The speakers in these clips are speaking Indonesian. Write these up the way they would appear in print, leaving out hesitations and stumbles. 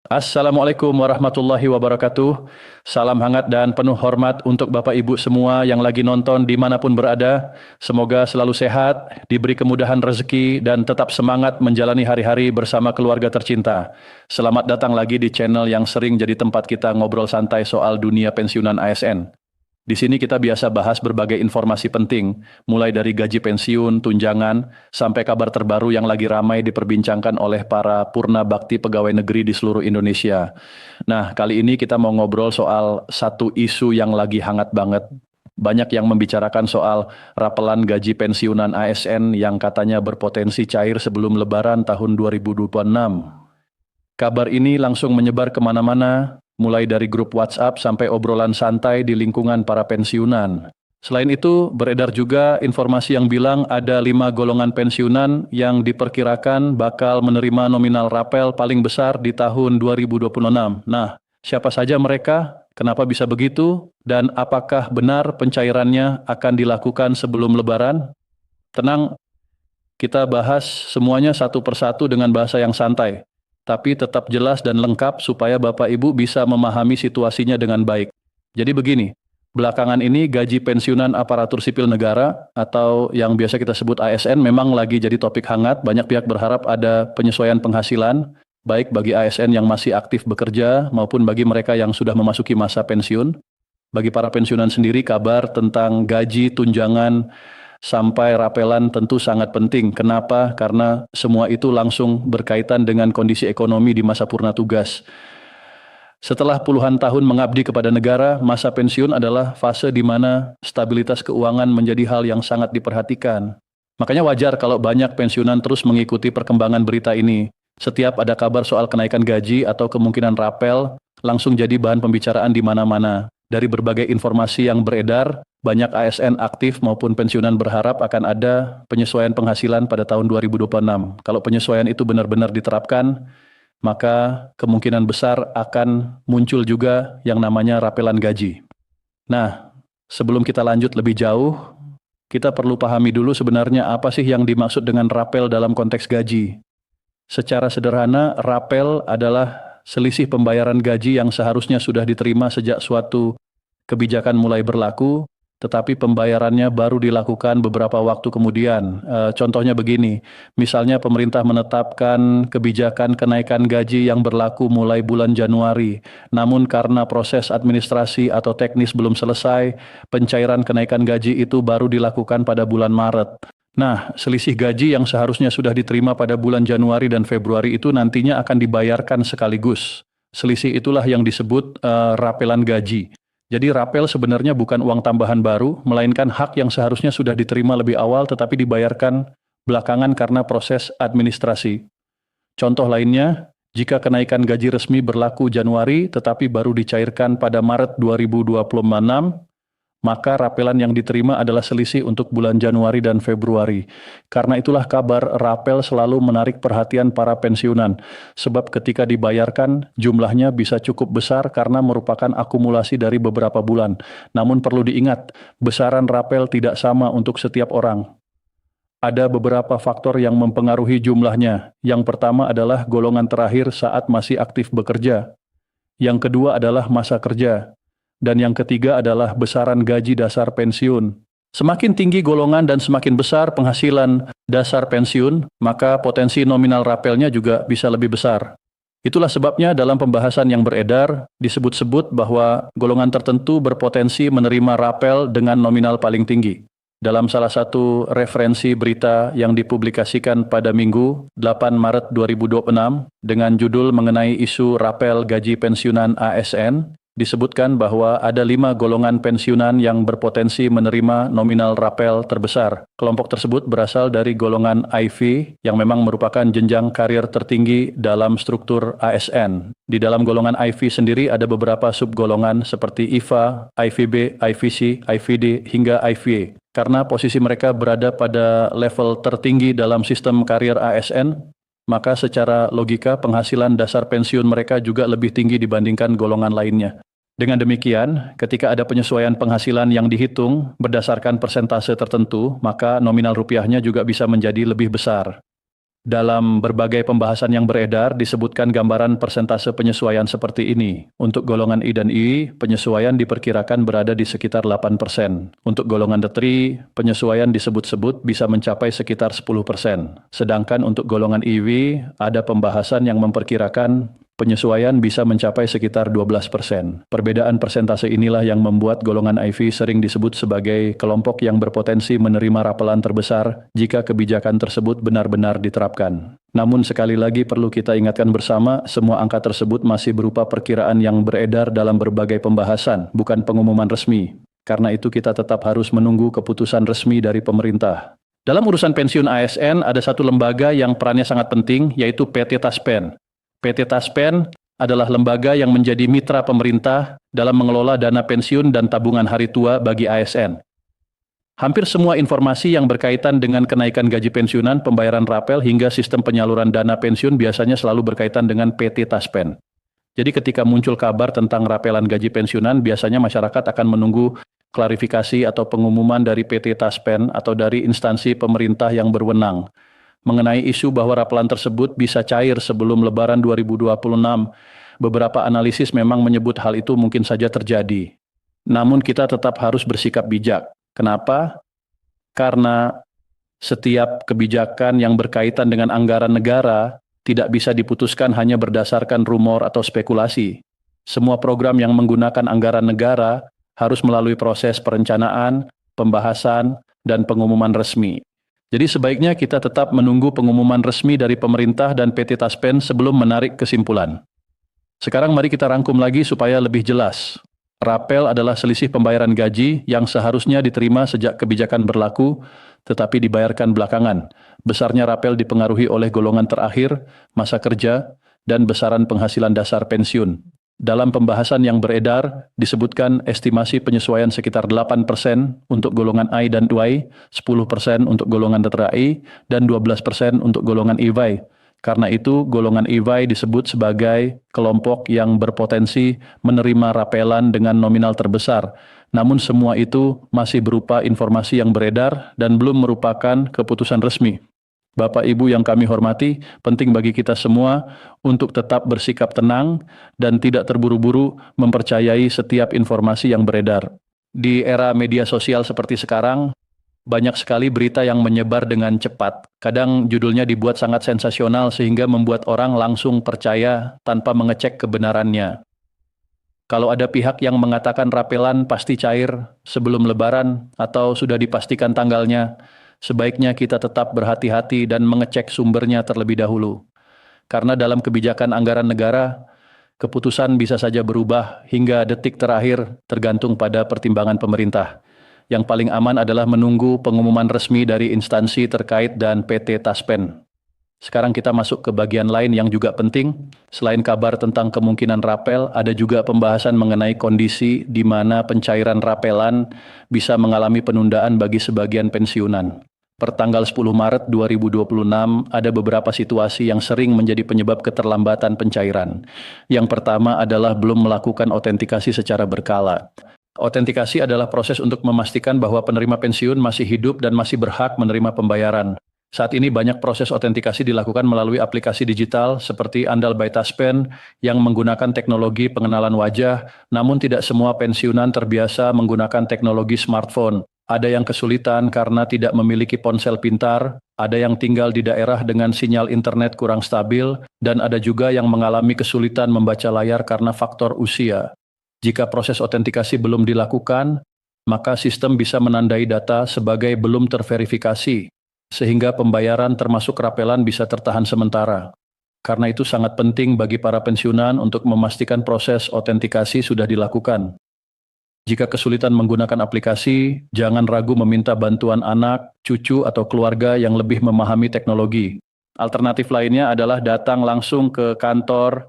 Assalamualaikum warahmatullahi wabarakatuh. Salam hangat dan penuh hormat untuk Bapak Ibu semua yang lagi nonton dimanapun berada. Semoga selalu sehat, diberi kemudahan rezeki, dan tetap semangat menjalani hari-hari bersama keluarga tercinta. Selamat datang lagi di channel yang sering jadi tempat kita ngobrol santai soal dunia pensiunan ASN. Di sini kita biasa bahas berbagai informasi penting, mulai dari gaji pensiun, tunjangan, sampai kabar terbaru yang lagi ramai diperbincangkan oleh para purna bakti pegawai negeri di seluruh Indonesia. Nah, kali ini kita mau ngobrol soal satu isu yang lagi hangat banget. Banyak yang membicarakan soal rapelan gaji pensiunan ASN yang katanya berpotensi cair sebelum Lebaran tahun 2026. Kabar ini langsung menyebar kemana-mana, mulai dari grup WhatsApp sampai obrolan santai di lingkungan para pensiunan. Selain itu, beredar juga informasi yang bilang ada 5 golongan pensiunan yang diperkirakan bakal menerima nominal rapel paling besar di tahun 2026. Nah, siapa saja mereka? Kenapa bisa begitu? Dan apakah benar pencairannya akan dilakukan sebelum Lebaran? Tenang, kita bahas semuanya satu persatu dengan bahasa yang santai, tapi tetap jelas dan lengkap supaya Bapak Ibu bisa memahami situasinya dengan baik. Jadi begini, belakangan ini gaji pensiunan aparatur sipil negara atau yang biasa kita sebut ASN memang lagi jadi topik hangat. Banyak pihak berharap ada penyesuaian penghasilan, baik bagi ASN yang masih aktif bekerja maupun bagi mereka yang sudah memasuki masa pensiun. Bagi para pensiunan sendiri, kabar tentang gaji, tunjangan, sampai rapelan tentu sangat penting. Kenapa? Karena semua itu langsung berkaitan dengan kondisi ekonomi di masa purna tugas. Setelah puluhan tahun mengabdi kepada negara, masa pensiun adalah fase di mana stabilitas keuangan menjadi hal yang sangat diperhatikan. Makanya wajar kalau banyak pensiunan terus mengikuti perkembangan berita ini. Setiap ada kabar soal kenaikan gaji atau kemungkinan rapel, langsung jadi bahan pembicaraan di mana-mana. Dari berbagai informasi yang beredar, banyak ASN aktif maupun pensiunan berharap akan ada penyesuaian penghasilan pada tahun 2026. Kalau penyesuaian itu benar-benar diterapkan, maka kemungkinan besar akan muncul juga yang namanya rapelan gaji. Nah, sebelum kita lanjut lebih jauh, kita perlu pahami dulu sebenarnya apa sih yang dimaksud dengan rapel dalam konteks gaji. Secara sederhana, rapel adalah selisih pembayaran gaji yang seharusnya sudah diterima sejak suatu kebijakan mulai berlaku, tetapi pembayarannya baru dilakukan beberapa waktu kemudian. Contohnya begini, misalnya pemerintah menetapkan kebijakan kenaikan gaji yang berlaku mulai bulan Januari, namun karena proses administrasi atau teknis belum selesai, pencairan kenaikan gaji itu baru dilakukan pada bulan Maret. Nah, selisih gaji yang seharusnya sudah diterima pada bulan Januari dan Februari itu nantinya akan dibayarkan sekaligus. Selisih itulah yang disebut rapelan gaji. Jadi rapel sebenarnya bukan uang tambahan baru, melainkan hak yang seharusnya sudah diterima lebih awal tetapi dibayarkan belakangan karena proses administrasi. Contoh lainnya, jika kenaikan gaji resmi berlaku Januari tetapi baru dicairkan pada Maret 2026, maka rapelan yang diterima adalah selisih untuk bulan Januari dan Februari. Karena itulah kabar rapel selalu menarik perhatian para pensiunan, sebab ketika dibayarkan jumlahnya bisa cukup besar karena merupakan akumulasi dari beberapa bulan. Namun perlu diingat, besaran rapel tidak sama untuk setiap orang. Ada beberapa faktor yang mempengaruhi jumlahnya. Yang pertama adalah golongan terakhir saat masih aktif bekerja. Yang kedua adalah masa kerja. Dan yang ketiga adalah besaran gaji dasar pensiun. Semakin tinggi golongan dan semakin besar penghasilan dasar pensiun, maka potensi nominal rapelnya juga bisa lebih besar. Itulah sebabnya dalam pembahasan yang beredar, disebut-sebut bahwa golongan tertentu berpotensi menerima rapel dengan nominal paling tinggi. Dalam salah satu referensi berita yang dipublikasikan pada Minggu 8 Maret 2026 dengan judul mengenai isu rapel gaji pensiunan ASN, disebutkan bahwa ada 5 golongan pensiunan yang berpotensi menerima nominal rapel terbesar. Kelompok tersebut berasal dari golongan IV yang memang merupakan jenjang karir tertinggi dalam struktur ASN. Di dalam golongan IV sendiri ada beberapa subgolongan seperti IVA, IVB, IVC, IVD, hingga IVA. Karena posisi mereka berada pada level tertinggi dalam sistem karir ASN, maka secara logika penghasilan dasar pensiun mereka juga lebih tinggi dibandingkan golongan lainnya. Dengan demikian, ketika ada penyesuaian penghasilan yang dihitung berdasarkan persentase tertentu, maka nominal rupiahnya juga bisa menjadi lebih besar. Dalam berbagai pembahasan yang beredar, disebutkan gambaran persentase penyesuaian seperti ini. Untuk golongan I dan I, penyesuaian diperkirakan berada di sekitar 8%. Untuk golongan D3, penyesuaian disebut-sebut bisa mencapai sekitar 10%. Sedangkan untuk golongan IV, ada pembahasan yang memperkirakan penyesuaian bisa mencapai sekitar 12%. Perbedaan persentase inilah yang membuat golongan IV sering disebut sebagai kelompok yang berpotensi menerima rapelan terbesar jika kebijakan tersebut benar-benar diterapkan. Namun sekali lagi perlu kita ingatkan bersama, semua angka tersebut masih berupa perkiraan yang beredar dalam berbagai pembahasan, bukan pengumuman resmi. Karena itu kita tetap harus menunggu keputusan resmi dari pemerintah. Dalam urusan pensiun ASN, ada satu lembaga yang perannya sangat penting, yaitu PT Taspen. PT Taspen adalah lembaga yang menjadi mitra pemerintah dalam mengelola dana pensiun dan tabungan hari tua bagi ASN. Hampir semua informasi yang berkaitan dengan kenaikan gaji pensiunan, pembayaran rapel, hingga sistem penyaluran dana pensiun biasanya selalu berkaitan dengan PT Taspen. Jadi ketika muncul kabar tentang rapelan gaji pensiunan, biasanya masyarakat akan menunggu klarifikasi atau pengumuman dari PT Taspen atau dari instansi pemerintah yang berwenang. Mengenai isu bahwa rapelan tersebut bisa cair sebelum Lebaran 2026, beberapa analisis memang menyebut hal itu mungkin saja terjadi. Namun kita tetap harus bersikap bijak. Kenapa? Karena setiap kebijakan yang berkaitan dengan anggaran negara tidak bisa diputuskan hanya berdasarkan rumor atau spekulasi. Semua program yang menggunakan anggaran negara harus melalui proses perencanaan, pembahasan, dan pengumuman resmi. Jadi sebaiknya kita tetap menunggu pengumuman resmi dari pemerintah dan PT Taspen sebelum menarik kesimpulan. Sekarang mari kita rangkum lagi supaya lebih jelas. Rapel adalah selisih pembayaran gaji yang seharusnya diterima sejak kebijakan berlaku, tetapi dibayarkan belakangan. Besarnya rapel dipengaruhi oleh golongan terakhir, masa kerja, dan besaran penghasilan dasar pensiun. Dalam pembahasan yang beredar, disebutkan estimasi penyesuaian sekitar 8% untuk golongan I dan Y, 10% untuk golongan DTRI, dan 12% untuk golongan EY. Karena itu, golongan EY disebut sebagai kelompok yang berpotensi menerima rapelan dengan nominal terbesar. Namun semua itu masih berupa informasi yang beredar dan belum merupakan keputusan resmi. Bapak Ibu yang kami hormati, penting bagi kita semua untuk tetap bersikap tenang dan tidak terburu-buru mempercayai setiap informasi yang beredar. Di era media sosial seperti sekarang, banyak sekali berita yang menyebar dengan cepat. Kadang judulnya dibuat sangat sensasional sehingga membuat orang langsung percaya tanpa mengecek kebenarannya. Kalau ada pihak yang mengatakan rapelan pasti cair sebelum Lebaran atau sudah dipastikan tanggalnya, sebaiknya kita tetap berhati-hati dan mengecek sumbernya terlebih dahulu. Karena dalam kebijakan anggaran negara, keputusan bisa saja berubah hingga detik terakhir tergantung pada pertimbangan pemerintah. Yang paling aman adalah menunggu pengumuman resmi dari instansi terkait dan PT Taspen. Sekarang kita masuk ke bagian lain yang juga penting. Selain kabar tentang kemungkinan rapel, ada juga pembahasan mengenai kondisi di mana pencairan rapelan bisa mengalami penundaan bagi sebagian pensiunan. Pertanggal 10 Maret 2026, ada beberapa situasi yang sering menjadi penyebab keterlambatan pencairan. Yang pertama adalah belum melakukan autentikasi secara berkala. Autentikasi adalah proses untuk memastikan bahwa penerima pensiun masih hidup dan masih berhak menerima pembayaran. Saat ini banyak proses autentikasi dilakukan melalui aplikasi digital seperti Andal by Taspen yang menggunakan teknologi pengenalan wajah, namun tidak semua pensiunan terbiasa menggunakan teknologi smartphone. Ada yang kesulitan karena tidak memiliki ponsel pintar, ada yang tinggal di daerah dengan sinyal internet kurang stabil, dan ada juga yang mengalami kesulitan membaca layar karena faktor usia. Jika proses autentikasi belum dilakukan, maka sistem bisa menandai data sebagai belum terverifikasi, sehingga pembayaran termasuk rapelan bisa tertahan sementara. Karena itu sangat penting bagi para pensiunan untuk memastikan proses autentikasi sudah dilakukan. Jika kesulitan menggunakan aplikasi, jangan ragu meminta bantuan anak, cucu, atau keluarga yang lebih memahami teknologi. Alternatif lainnya adalah datang langsung ke kantor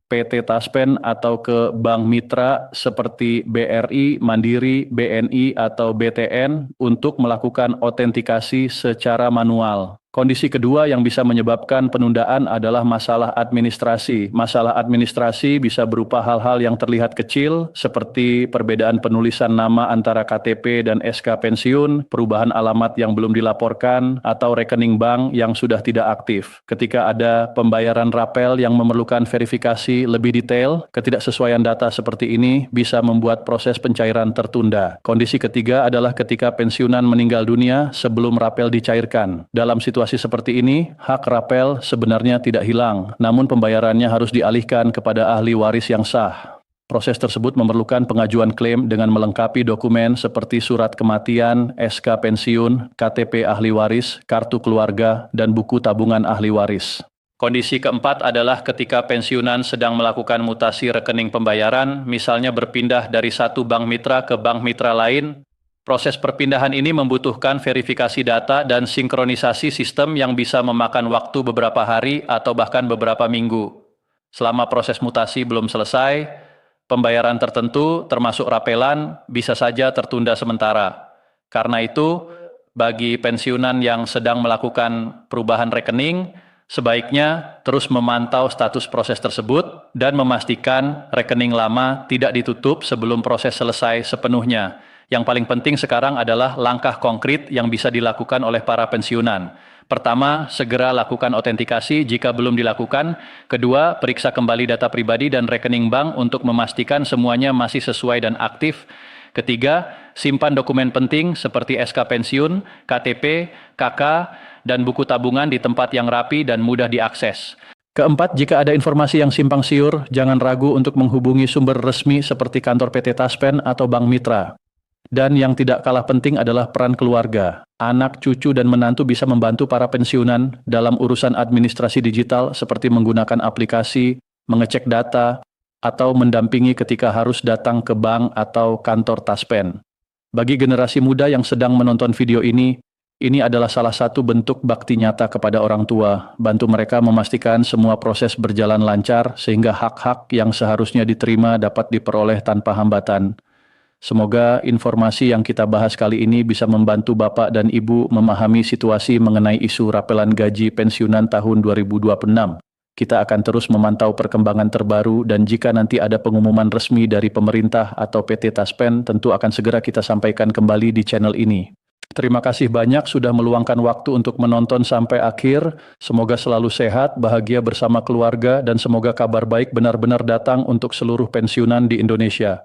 PT Taspen atau ke bank mitra seperti BRI, Mandiri, BNI, atau BTN untuk melakukan autentikasi secara manual. Kondisi kedua yang bisa menyebabkan penundaan adalah masalah administrasi. Masalah administrasi bisa berupa hal-hal yang terlihat kecil, seperti perbedaan penulisan nama antara KTP dan SK pensiun, perubahan alamat yang belum dilaporkan, atau rekening bank yang sudah tidak aktif. Ketika ada pembayaran rapel yang memerlukan verifikasi lebih detail, ketidaksesuaian data seperti ini bisa membuat proses pencairan tertunda. Kondisi ketiga adalah ketika pensiunan meninggal dunia sebelum rapel dicairkan. Dalam situasi seperti ini, hak rapel sebenarnya tidak hilang, namun pembayarannya harus dialihkan kepada ahli waris yang sah. Proses tersebut memerlukan pengajuan klaim dengan melengkapi dokumen seperti surat kematian, SK pensiun, KTP ahli waris, kartu keluarga, dan buku tabungan ahli waris. Kondisi keempat adalah ketika pensiunan sedang melakukan mutasi rekening pembayaran, misalnya berpindah dari satu bank mitra ke bank mitra lain. Proses perpindahan ini membutuhkan verifikasi data dan sinkronisasi sistem yang bisa memakan waktu beberapa hari atau bahkan beberapa minggu. Selama proses mutasi belum selesai, pembayaran tertentu, termasuk rapelan, bisa saja tertunda sementara. Karena itu, bagi pensiunan yang sedang melakukan perubahan rekening, sebaiknya terus memantau status proses tersebut dan memastikan rekening lama tidak ditutup sebelum proses selesai sepenuhnya. Yang paling penting sekarang adalah langkah konkret yang bisa dilakukan oleh para pensiunan. Pertama, segera lakukan autentikasi jika belum dilakukan. Kedua, periksa kembali data pribadi dan rekening bank untuk memastikan semuanya masih sesuai dan aktif. Ketiga, simpan dokumen penting seperti SK pensiun, KTP, KK, dan buku tabungan di tempat yang rapi dan mudah diakses. Keempat, jika ada informasi yang simpang siur, jangan ragu untuk menghubungi sumber resmi seperti kantor PT Taspen atau Bank Mitra. Dan yang tidak kalah penting adalah peran keluarga. Anak, cucu, dan menantu bisa membantu para pensiunan dalam urusan administrasi digital seperti menggunakan aplikasi, mengecek data, atau mendampingi ketika harus datang ke bank atau kantor Taspen. Bagi generasi muda yang sedang menonton video ini adalah salah satu bentuk bakti nyata kepada orang tua. Bantu mereka memastikan semua proses berjalan lancar sehingga hak-hak yang seharusnya diterima dapat diperoleh tanpa hambatan. Semoga informasi yang kita bahas kali ini bisa membantu Bapak dan Ibu memahami situasi mengenai isu rapelan gaji pensiunan tahun 2026. Kita akan terus memantau perkembangan terbaru dan jika nanti ada pengumuman resmi dari pemerintah atau PT Taspen, tentu akan segera kita sampaikan kembali di channel ini. Terima kasih banyak sudah meluangkan waktu untuk menonton sampai akhir. Semoga selalu sehat, bahagia bersama keluarga, dan semoga kabar baik benar-benar datang untuk seluruh pensiunan di Indonesia.